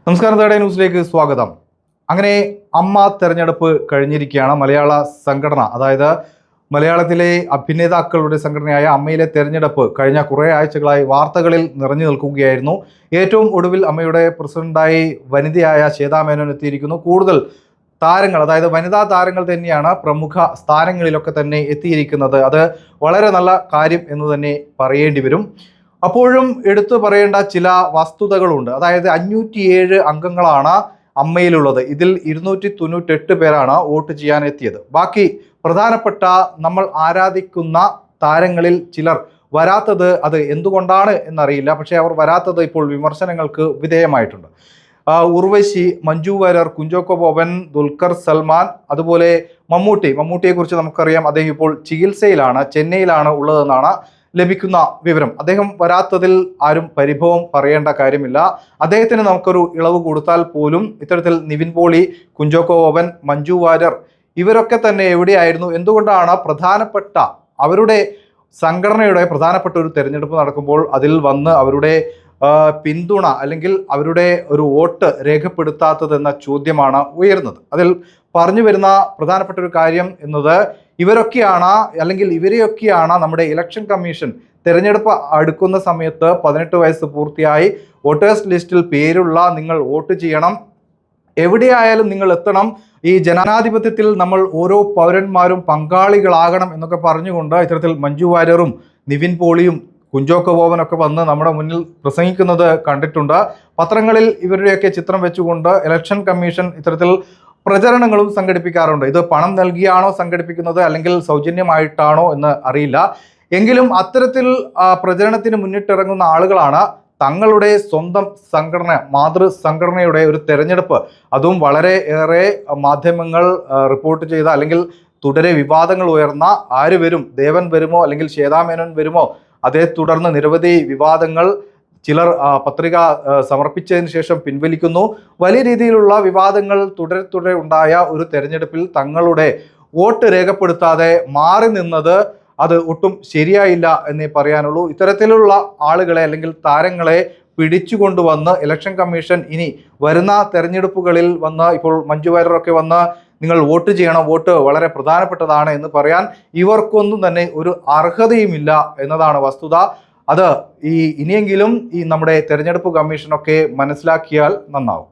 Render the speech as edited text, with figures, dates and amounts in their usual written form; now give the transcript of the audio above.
നമസ്കാരം, തേടേ ന്യൂസിലേക്ക് സ്വാഗതം. അങ്ങനെ അമ്മ തെരഞ്ഞെടുപ്പ് കഴിഞ്ഞിരിക്കുകയാണ്. മലയാള സംഘടന, അതായത് മലയാളത്തിലെ അഭിനേതാക്കളുടെ സംഘടനയായ അമ്മയിലെ തെരഞ്ഞെടുപ്പ് കഴിഞ്ഞ കുറേ ആഴ്ചകളായി വാർത്തകളിൽ നിറഞ്ഞു നിൽക്കുകയായിരുന്നു. ഏറ്റവും ഒടുവിൽ അമ്മയുടെ പ്രസിഡന്റായി വനിതയായ ശ്വേതാ മേനോൻ എത്തിയിരിക്കുന്നു. കൂടുതൽ താരങ്ങൾ, അതായത് വനിതാ താരങ്ങൾ തന്നെയാണ് പ്രമുഖ സ്ഥാനങ്ങളിലൊക്കെ തന്നെ എത്തിയിരിക്കുന്നത്. അത് വളരെ നല്ല കാര്യം എന്ന് തന്നെ പറയേണ്ടി വരും. അപ്പോഴും എടുത്തു പറയേണ്ട ചില വസ്തുതകളുണ്ട്. അതായത് 507 അംഗങ്ങളാണ് അമ്മയിലുള്ളത്. ഇതിൽ 298 പേരാണ് വോട്ട് ചെയ്യാൻ എത്തിയത്. ബാക്കി പ്രധാനപ്പെട്ട നമ്മൾ ആരാധിക്കുന്ന താരങ്ങളിൽ ചിലർ വരാത്തത് അത് എന്തുകൊണ്ടാണ് എന്നറിയില്ല. പക്ഷേ അവർ വരാത്തത് ഇപ്പോൾ വിമർശനങ്ങൾക്ക് വിധേയമായിട്ടുണ്ട്. ഉർവശി, മഞ്ജു വാര്യർ, കുഞ്ചാക്കോ ബോബൻ, ദുൽഖർ സൽമാൻ, അതുപോലെ മമ്മൂട്ടിയെക്കുറിച്ച് നമുക്കറിയാം. അദ്ദേഹം ഇപ്പോൾ ചികിത്സയിലാണ്, ചെന്നൈയിലാണ് ഉള്ളതെന്നാണ് ലഭിക്കുന്ന വിവരം. അദ്ദേഹം വരാത്തതിൽ ആരും പരിഭവം പറയേണ്ട കാര്യമില്ല. അദ്ദേഹത്തിന് നമുക്കൊരു ഇളവ് കൊടുത്താൽ പോലും ഇത്തരത്തിൽ നിവിൻ പോളി, കുഞ്ചാക്കോ ബോബൻ, മഞ്ജു വാര്യർ ഇവരൊക്കെ തന്നെ എവിടെയായിരുന്നു? എന്തുകൊണ്ടാണ് പ്രധാനപ്പെട്ട അവരുടെ സംഘടനയുടെ പ്രധാനപ്പെട്ട ഒരു തെരഞ്ഞെടുപ്പ് നടക്കുമ്പോൾ അതിൽ വന്ന് അവരുടെ പിന്തുണ അല്ലെങ്കിൽ അവരുടെ ഒരു വോട്ട് രേഖപ്പെടുത്താത്തതെന്ന ചോദ്യമാണ് ഉയർന്നത്. അതിൽ പറഞ്ഞു വരുന്ന പ്രധാനപ്പെട്ട ഒരു കാര്യം എന്നത് ഇവരെയൊക്കെയാണ് നമ്മുടെ ഇലക്ഷൻ കമ്മീഷൻ തെരഞ്ഞെടുപ്പ് അടുക്കുന്ന സമയത്ത് 18 വയസ്സ് പൂർത്തിയായി വോട്ടേഴ്സ് ലിസ്റ്റിൽ പേരുള്ള നിങ്ങൾ വോട്ട് ചെയ്യണം, എവിടെയായാലും നിങ്ങൾ എത്തണം, ഈ ജനാധിപത്യത്തിൽ നമ്മൾ ഓരോ പൗരന്മാരും പങ്കാളികളാകണം എന്നൊക്കെ പറഞ്ഞുകൊണ്ട് ഇത്തരത്തിൽ മഞ്ജു വാര്യറും നിവിൻ പോളിയും കുഞ്ചാക്കോ ബോബനൊക്കെ വന്ന് നമ്മുടെ മുന്നിൽ പ്രസംഗിക്കുന്നത് കണ്ടിട്ടുണ്ട്. പത്രങ്ങളിൽ ഇവരുടെയൊക്കെ ചിത്രം വെച്ചുകൊണ്ട് ഇലക്ഷൻ കമ്മീഷൻ ഇത്തരത്തിൽ പ്രചരണങ്ങളും സംഘടിപ്പിക്കാറുണ്ട്. ഇത് പണം നൽകിയാണോ സംഘടിപ്പിക്കുന്നത് അല്ലെങ്കിൽ സൗജന്യമായിട്ടാണോ എന്ന് അറിയില്ല. എങ്കിലും അത്തരത്തിൽ പ്രചരണത്തിന് മുന്നിട്ടിറങ്ങുന്ന ആളുകളാണ് തങ്ങളുടെ സ്വന്തം സംഘടന, മാതൃസംഘടനയുടെ ഒരു തെരഞ്ഞെടുപ്പ്, അതും വളരെ ഏറെ മാധ്യമങ്ങൾ റിപ്പോർട്ട് ചെയ്ത അല്ലെങ്കിൽ തുടരെ വിവാദങ്ങൾ ഉയർന്ന ആര് വരും, ദേവൻ വരുമോ അല്ലെങ്കിൽ ശ്വേതാ മേനോൻ വരുമോ, അതേ തുടർന്ന് നിരവധി വിവാദങ്ങൾ, ചിലർ പത്രിക സമർപ്പിച്ചതിന് ശേഷം പിൻവലിക്കുന്നു. വലിയ രീതിയിലുള്ള വിവാദങ്ങൾ തുടരെ ഉണ്ടായ ഒരു തെരഞ്ഞെടുപ്പിൽ തങ്ങളുടെ വോട്ട് രേഖപ്പെടുത്താതെ മാറി നിന്നത് അത് ഒട്ടും ശരിയായില്ല എന്നേ പറയാനുള്ളൂ. ഇത്തരത്തിലുള്ള ആളുകളെ അല്ലെങ്കിൽ താരങ്ങളെ പിടിച്ചുകൊണ്ടുവന്ന് ഇലക്ഷൻ കമ്മീഷൻ ഇനി വരുന്ന തെരഞ്ഞെടുപ്പുകളിൽ വന്ന്, ഇപ്പോൾ മഞ്ജു വാര്യറൊക്കെ വന്ന് നിങ്ങൾ വോട്ട് ചെയ്യണം, വോട്ട് വളരെ പ്രധാനപ്പെട്ടതാണ് എന്ന് പറയാൻ ഇവർക്കൊന്നും തന്നെ ഒരു അർഹതയുമില്ല എന്നതാണ് വസ്തുത. അത് ഇനിയെങ്കിലും നമ്മുടെ തെരഞ്ഞെടുപ്പ് കമ്മീഷനൊക്കെ മനസ്സിലാക്കിയാൽ നന്നാവും.